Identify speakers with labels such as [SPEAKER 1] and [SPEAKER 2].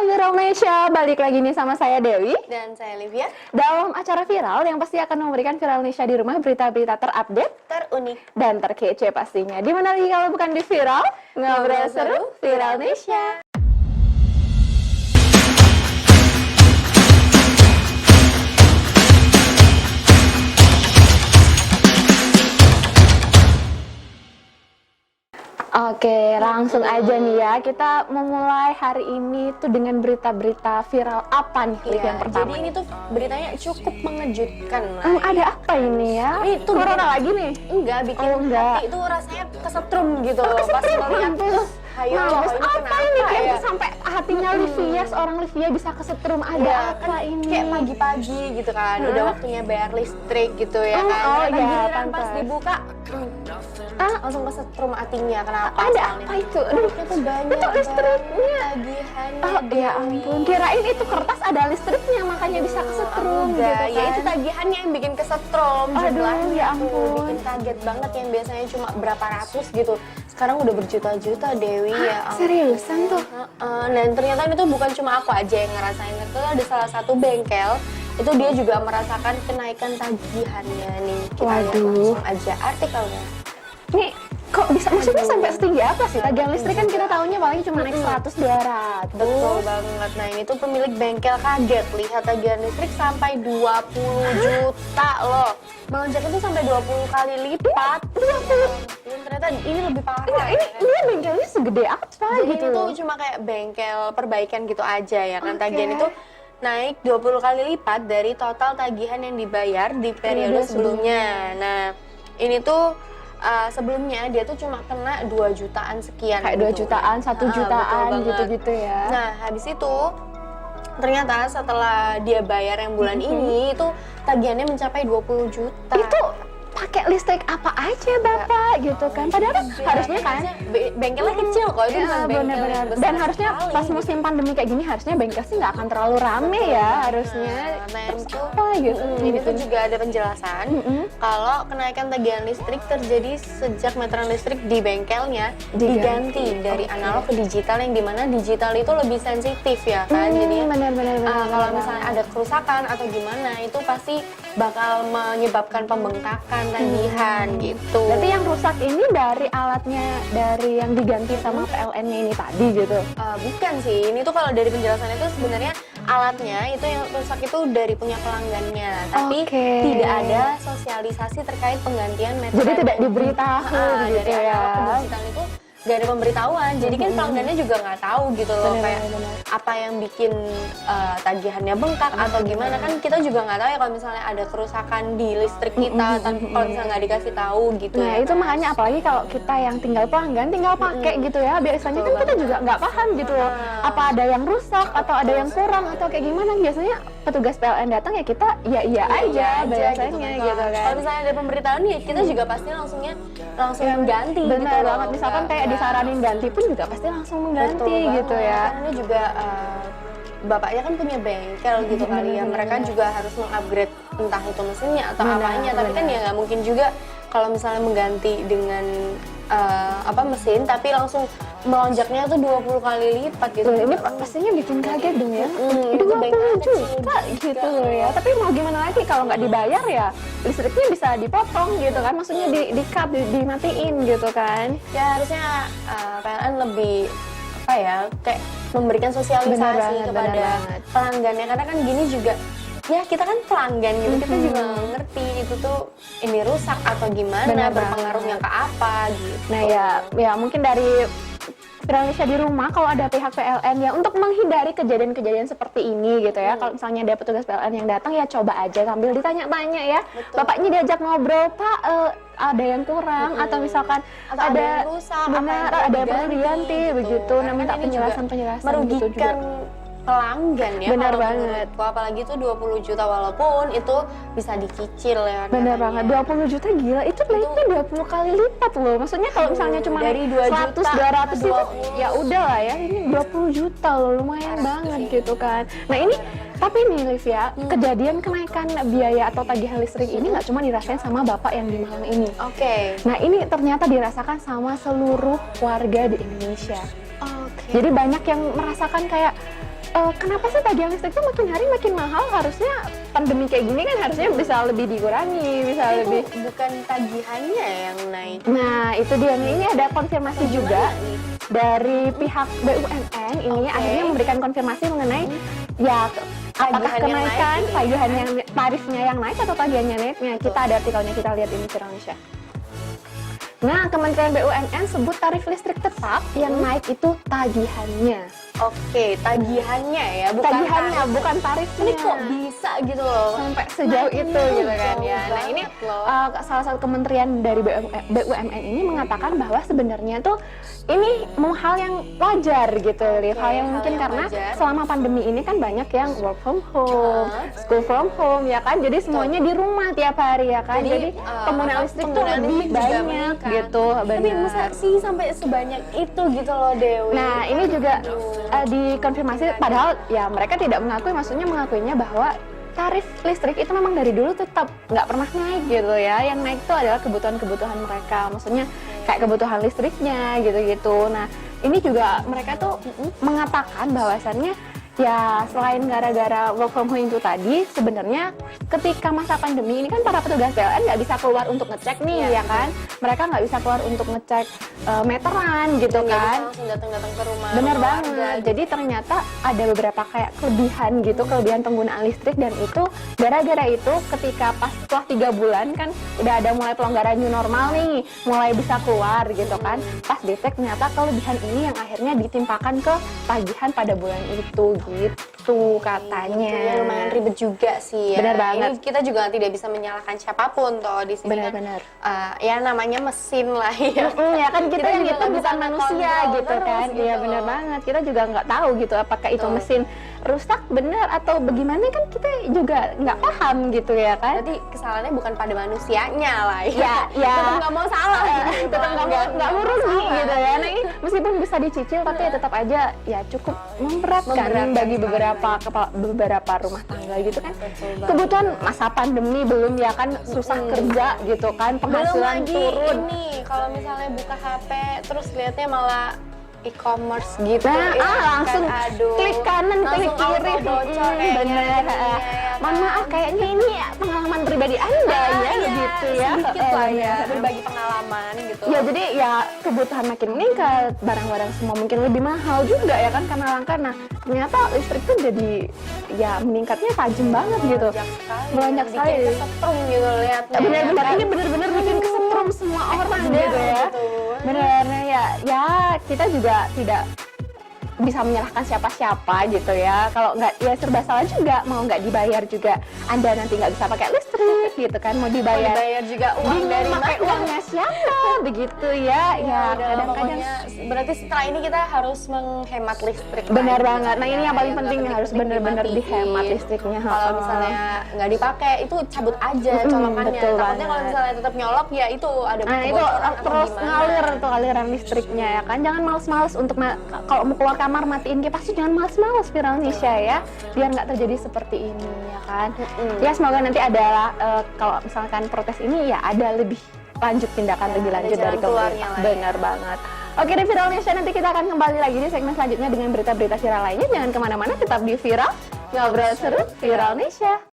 [SPEAKER 1] Viral Indonesia, balik lagi nih sama saya Dewi
[SPEAKER 2] dan saya Livia
[SPEAKER 1] dalam acara viral yang pasti akan memberikan Viral Indonesia di rumah berita-berita terupdate,
[SPEAKER 2] terunik
[SPEAKER 1] dan terkece pastinya. Di mana lagi kalau bukan di Viral, ngobrol seru Viral Indonesia. Oke, langsung aja nih ya. Kita memulai hari ini tuh dengan berita-berita viral apa nih, Liv, yang pertama?
[SPEAKER 2] Jadi ini tuh beritanya cukup mengejutkan lah.
[SPEAKER 1] Ada apa ini ya?
[SPEAKER 2] Ini tuh
[SPEAKER 1] corona lagi nih?
[SPEAKER 2] Enggak, bikin hati itu rasanya kesetrum gitu. Pas ngeliat tuh, ayo,
[SPEAKER 1] apa ini? Kayak sampai hatinya Livia, seorang Livia bisa kesetrum. Ada apa ini?
[SPEAKER 2] Kayak pagi-pagi gitu kan, udah waktunya bayar listrik gitu ya kan. Giliran pas dibuka, langsung kesetrum hatinya. Kenapa?
[SPEAKER 1] Ada apa itu? Aduh,
[SPEAKER 2] itu banyak
[SPEAKER 1] itu listriknya.
[SPEAKER 2] Tagihannya.
[SPEAKER 1] Ya ampun, kirain itu kertas ada listriknya makanya bisa kesetrum gitu kan.
[SPEAKER 2] Ya itu tagihannya yang bikin kesetrum.
[SPEAKER 1] Aduh, ya ampun.
[SPEAKER 2] Bikin kaget banget, yang biasanya cuma berapa ratus gitu, sekarang udah berjuta-juta, Dewi. Ya ampun.
[SPEAKER 1] Seriusan tuh?
[SPEAKER 2] Dan ternyata itu bukan cuma aku aja yang ngerasain. Itu ada salah satu bengkel, itu dia juga merasakan kenaikan tagihannya nih. Kita lihat langsung aja artikelnya.
[SPEAKER 1] Nih, kok bisa, maksudnya sampai setinggi apa sih? Tagihan listrik kan kita tahunya paling cuma naik 100-200.
[SPEAKER 2] Betul banget. Nah ini tuh pemilik bengkel kaget lihat tagihan listrik sampai 20 juta loh. Melonjaknya tuh sampai 20 kali lipat. 20. Ternyata ini lebih parah.
[SPEAKER 1] Ini bengkelnya segede apa
[SPEAKER 2] Jadi
[SPEAKER 1] gitu?
[SPEAKER 2] Ini tuh cuma kayak bengkel perbaikan gitu aja ya kan. Tagihan itu naik 20 kali lipat dari total tagihan yang dibayar di periode sebelumnya. Nah ini tuh sebelumnya dia tuh cuma kena 2 jutaan sekian.
[SPEAKER 1] Kayak 2 jutaan, 1 jutaan gitu-gitu ya.
[SPEAKER 2] Nah habis itu ternyata setelah dia bayar yang bulan ini itu tagihannya mencapai 20 juta.
[SPEAKER 1] Itu pakai listrik apa aja Bapak gitu kan? Padahal harusnya kan
[SPEAKER 2] bengkelnya kecil kok, itu bukan bengkel yang besar.
[SPEAKER 1] Dan harusnya pas musim pandemi kayak gini harusnya bengkel sih nggak akan terlalu rame ya harusnya. Terus apa gitu?
[SPEAKER 2] Ini tuh juga ada penjelasan kalau kenaikan tagihan listrik terjadi sejak meteran listrik di bengkelnya diganti dari analog ke digital, yang dimana digital itu lebih sensitif ya kan. Jadi
[SPEAKER 1] benar.
[SPEAKER 2] kalau misalnya ada kerusakan atau gimana itu pasti bakal menyebabkan pembengkakan tagihan gitu.
[SPEAKER 1] Berarti yang rusak ini dari alatnya, dari yang diganti sama PLN-nya ini tadi gitu?
[SPEAKER 2] Bukan sih, ini tuh kalau dari penjelasannya itu sebenarnya alatnya itu yang rusak itu dari punya pelanggannya, tapi tidak ada sosialisasi terkait penggantian meteran.
[SPEAKER 1] Jadi tidak diberitahu gitu
[SPEAKER 2] dari
[SPEAKER 1] ya?
[SPEAKER 2] analog ke digital itu gak ada pemberitahuan, jadi kan pelanggannya juga nggak tahu gitu loh, kayak apa yang bikin tagihannya bengkak atau gimana, kan kita juga nggak tahu ya kalau misalnya ada kerusakan di listrik kita kalau misalnya nggak dikasih tahu gitu.
[SPEAKER 1] Nah itu makanya apalagi kalau kita yang tinggal pelanggan tinggal pakai gitu ya, biasanya kan kita juga nggak paham gitu loh, apa ada yang rusak atau ada yang kurang atau kayak gimana. Biasanya petugas PLN datang ya kita iya aja biasanya gitu kan.
[SPEAKER 2] Kalau misalnya ada pemberitahuan ya kita juga pasti langsung mengganti gitu
[SPEAKER 1] benar
[SPEAKER 2] loh.
[SPEAKER 1] Banget, misalkan kayak disaranin ganti pun juga pasti langsung mengganti gitu ya.
[SPEAKER 2] Karena juga bapaknya kan punya bengkel gitu kali ya, mereka juga harus mengupgrade entah itu mesinnya atau apanya, tapi kan ya nggak mungkin juga kalau misalnya mengganti dengan mesin tapi langsung melonjaknya tuh 20 kali lipat gitu.
[SPEAKER 1] Ini pastinya bikin kaget dong ya.
[SPEAKER 2] Itu
[SPEAKER 1] 20 juta gitu loh ya. Tapi mau gimana lagi kalau nggak dibayar ya listriknya bisa dipotong gitu kan. Maksudnya di-cut, dimatiin gitu kan.
[SPEAKER 2] Ya harusnya PLN lebih kayak memberikan sosialisasi kepada pelanggannya, karena kan gini juga ya kita kan pelanggan gitu, kita juga ngerti itu tuh ini rusak atau gimana, berpengaruhnya ke apa gitu.
[SPEAKER 1] Nah ya mungkin dari Viral Indonesia di rumah kalau ada pihak PLN ya untuk menghindari kejadian-kejadian seperti ini gitu ya. Kalau misalnya ada petugas PLN yang datang ya coba aja sambil ditanya-tanya ya. Bapaknya diajak ngobrol, Pak ada yang kurang atau misalkan
[SPEAKER 2] atau ada yang rusak,
[SPEAKER 1] ada yang perlu diganti begitu. Nah minta penjelasan
[SPEAKER 2] merugikan
[SPEAKER 1] gitu juga.
[SPEAKER 2] Pelanggan ya.
[SPEAKER 1] Benar banget.
[SPEAKER 2] Apalagi itu 20 juta walaupun itu bisa dicicil ya.
[SPEAKER 1] Benar banget. 20 juta gila, itu naiknya 20 kali lipat loh. Maksudnya kalau misalnya cuma
[SPEAKER 2] dari 200
[SPEAKER 1] 200 itu ya udah lah ya. Ini 20 juta loh, lumayan banget gitu kan. Nah ini tapi nih Livia, kejadian kenaikan biaya atau tagihan listrik ini nggak cuma dirasain sama bapak yang di Malang ini. Nah ini ternyata dirasakan sama seluruh warga di Indonesia. Jadi banyak yang merasakan kayak kenapa sih tagihan listrik itu makin hari makin mahal? Harusnya pandemi kayak gini kan harusnya bisa lebih dikurangi, bisa
[SPEAKER 2] Itu
[SPEAKER 1] lebih.
[SPEAKER 2] bukan tagihannya yang naik.
[SPEAKER 1] Nah, itu dia nih. Ini ada konfirmasi juga
[SPEAKER 2] Gimana nih?
[SPEAKER 1] dari pihak BUMN. Ini
[SPEAKER 2] Oke.
[SPEAKER 1] akhirnya memberikan konfirmasi mengenai ya apakah
[SPEAKER 2] Tagihan yang naik
[SPEAKER 1] kenaikan
[SPEAKER 2] ini,
[SPEAKER 1] tagihan yang tarifnya yang naik atau tagihannya naiknya. Kita ada artikelnya, kita lihat ini Indonesia. Nah, Kementerian BUMN sebut tarif listrik tetap yang naik itu tagihannya.
[SPEAKER 2] Oke, tagihannya ya, bukan
[SPEAKER 1] Tagihannya,
[SPEAKER 2] tarif.
[SPEAKER 1] bukan tarifnya.
[SPEAKER 2] Ini kok bisa gitu loh?
[SPEAKER 1] Sampai sejauh
[SPEAKER 2] Naiknya
[SPEAKER 1] itu gitu kan
[SPEAKER 2] jauh
[SPEAKER 1] ya. Nah ini
[SPEAKER 2] banget loh.
[SPEAKER 1] salah satu kementerian dari BUMN ini mengatakan bahwa sebenarnya tuh ini mau hal yang wajar gitu, Liv. Hal yang
[SPEAKER 2] hal
[SPEAKER 1] mungkin
[SPEAKER 2] yang
[SPEAKER 1] karena
[SPEAKER 2] wajar.
[SPEAKER 1] selama pandemi ini kan banyak yang work from home, school from home ya kan. Jadi semuanya di rumah tiap hari ya kan. Jadi penggunaan listrik tuh
[SPEAKER 2] penggunaan
[SPEAKER 1] lebih
[SPEAKER 2] listrik juga
[SPEAKER 1] banyak
[SPEAKER 2] meningkat.
[SPEAKER 1] gitu.
[SPEAKER 2] Tapi
[SPEAKER 1] Benar.
[SPEAKER 2] masa sih sampai sebanyak itu gitu loh, Dewi?
[SPEAKER 1] Nah, ini juga dikonfirmasi, padahal ya mereka tidak mengakui, maksudnya mengakuinya bahwa tarif listrik itu memang dari dulu tetap nggak pernah naik gitu ya. Yang naik itu adalah kebutuhan-kebutuhan mereka, maksudnya kayak kebutuhan listriknya gitu-gitu. Nah, ini juga mereka tuh mengatakan bahwasannya ya selain gara-gara work from home itu tadi, sebenarnya ketika masa pandemi ini kan para petugas PLN nggak bisa keluar untuk ngecek nih ya kan. Mereka nggak bisa keluar untuk ngecek meteran gitu
[SPEAKER 2] Nggak bisa
[SPEAKER 1] kan.
[SPEAKER 2] langsung datang-datang ke rumah.
[SPEAKER 1] Bener
[SPEAKER 2] warga
[SPEAKER 1] banget.
[SPEAKER 2] gitu.
[SPEAKER 1] Jadi ternyata ada beberapa kayak kelebihan gitu, kelebihan penggunaan listrik, dan itu gara-gara itu ketika pas setelah 3 bulan kan udah ada mulai pelonggaran new normal nih, mulai bisa keluar gitu kan. Pas dicek ternyata kelebihan ini yang akhirnya ditimpakan ke tagihan pada bulan itu gitu katanya.
[SPEAKER 2] Itu ya lumayan ribet juga sih ya.
[SPEAKER 1] Bener banget.
[SPEAKER 2] Ini kita juga tidak bisa menyalahkan siapapun toh di sini.
[SPEAKER 1] Benar-benar.
[SPEAKER 2] Ya namanya mesin lah ya.
[SPEAKER 1] Ya kan kita yang
[SPEAKER 2] juga
[SPEAKER 1] itu
[SPEAKER 2] nggak bisa
[SPEAKER 1] bukan manusia
[SPEAKER 2] ngekontrol
[SPEAKER 1] gitu
[SPEAKER 2] terus
[SPEAKER 1] kan.
[SPEAKER 2] gitu
[SPEAKER 1] Iya
[SPEAKER 2] loh.
[SPEAKER 1] benar banget. Kita juga nggak tahu gitu apakah itu
[SPEAKER 2] Betul.
[SPEAKER 1] mesin rusak benar atau bagaimana, kan kita juga nggak paham gitu ya kan.
[SPEAKER 2] Berarti kesalahannya bukan pada manusianya lah ya.
[SPEAKER 1] Ya.
[SPEAKER 2] Tetap nggak mau salah. gitu.
[SPEAKER 1] Tetap nggak mau rugi
[SPEAKER 2] salah.
[SPEAKER 1] gitu ya. Nah ini meskipun bisa dicicil tapi ya tetap aja ya cukup memberatkan
[SPEAKER 2] Memberatkan
[SPEAKER 1] bagi
[SPEAKER 2] sekali.
[SPEAKER 1] beberapa rumah tangga gitu kan.
[SPEAKER 2] Betul banget.
[SPEAKER 1] Kebutuhan masa pandemi belum ya kan, susah kerja gitu kan,
[SPEAKER 2] Belum
[SPEAKER 1] penghasilan
[SPEAKER 2] lagi
[SPEAKER 1] turun.
[SPEAKER 2] ini kalau misalnya buka HP terus lihatnya malah e-commerce gitu.
[SPEAKER 1] Nah,
[SPEAKER 2] ya kan?
[SPEAKER 1] langsung
[SPEAKER 2] Aduh.
[SPEAKER 1] klik kanan, klik
[SPEAKER 2] Langsung
[SPEAKER 1] kiri.
[SPEAKER 2] auto-bocor kayaknya
[SPEAKER 1] Bener.
[SPEAKER 2] rekeningnya, ya
[SPEAKER 1] Mohon
[SPEAKER 2] kan?
[SPEAKER 1] maaf, kayaknya ini pengalaman pribadi Anda ya,
[SPEAKER 2] Iya,
[SPEAKER 1] gitu ya.
[SPEAKER 2] sedikit lah ya,
[SPEAKER 1] Bener.
[SPEAKER 2] berbagi pengalaman gitu.
[SPEAKER 1] Ya jadi ya kebutuhan makin meningkat, barang-barang semua mungkin lebih mahal juga ya kan karena langka. Nah ternyata listrik tuh jadi ya meningkatnya tajam banget gitu. Banyak sekali.
[SPEAKER 2] Bikin kesetrum gitu lihatnya.
[SPEAKER 1] Benar-benar
[SPEAKER 2] ya kan?
[SPEAKER 1] ini benar-benar bikin kesetrum semua orang
[SPEAKER 2] bener
[SPEAKER 1] gitu ya.
[SPEAKER 2] gitu.
[SPEAKER 1] Benar ya kita juga tidak bisa menyalahkan siapa-siapa gitu ya. Kalau nggak ya serba salah juga, mau nggak dibayar juga Anda nanti nggak bisa pakai listrik gitu kan, mau dibayar
[SPEAKER 2] Dibayar juga uang
[SPEAKER 1] bingung
[SPEAKER 2] dari
[SPEAKER 1] pakai
[SPEAKER 2] mana.
[SPEAKER 1] uangnya siapa begitu ya. Ya
[SPEAKER 2] Udah,
[SPEAKER 1] kadang-kadang
[SPEAKER 2] pokoknya berarti setelah ini kita harus menghemat listrik.
[SPEAKER 1] benar
[SPEAKER 2] lagi,
[SPEAKER 1] banget. Nah ini yang paling
[SPEAKER 2] ya,
[SPEAKER 1] penting
[SPEAKER 2] nggak
[SPEAKER 1] harus
[SPEAKER 2] penting-penting
[SPEAKER 1] benar-benar
[SPEAKER 2] dimatiin.
[SPEAKER 1] dihemat listriknya.
[SPEAKER 2] Kalau misalnya nggak dipakai itu cabut aja colokannya.
[SPEAKER 1] betul
[SPEAKER 2] Takutnya
[SPEAKER 1] banget.
[SPEAKER 2] kalau misalnya tetap nyolok ya itu ada
[SPEAKER 1] Nah itu
[SPEAKER 2] kebocoran atau
[SPEAKER 1] terus
[SPEAKER 2] gimana.
[SPEAKER 1] ngalir tuh aliran listriknya ya kan. Jangan males-males untuk kalau mau keluar kamar matiin kipas tuh jangan males-males Viral Nisha ya, biar nggak terjadi seperti ini ya kan. Ya semoga nanti ada kalau misalkan protes ini ya ada lebih lanjut tindakan lebih
[SPEAKER 2] ada
[SPEAKER 1] lanjut
[SPEAKER 2] jalan
[SPEAKER 1] dari
[SPEAKER 2] keluarnya
[SPEAKER 1] pemerintah.
[SPEAKER 2] lah ya.
[SPEAKER 1] Benar banget. Oke di Viral Nisha nanti kita akan kembali lagi di segmen selanjutnya dengan berita-berita viral lainnya. Jangan kemana-mana, tetap di Viral, ngobrol seru Viral Nisha.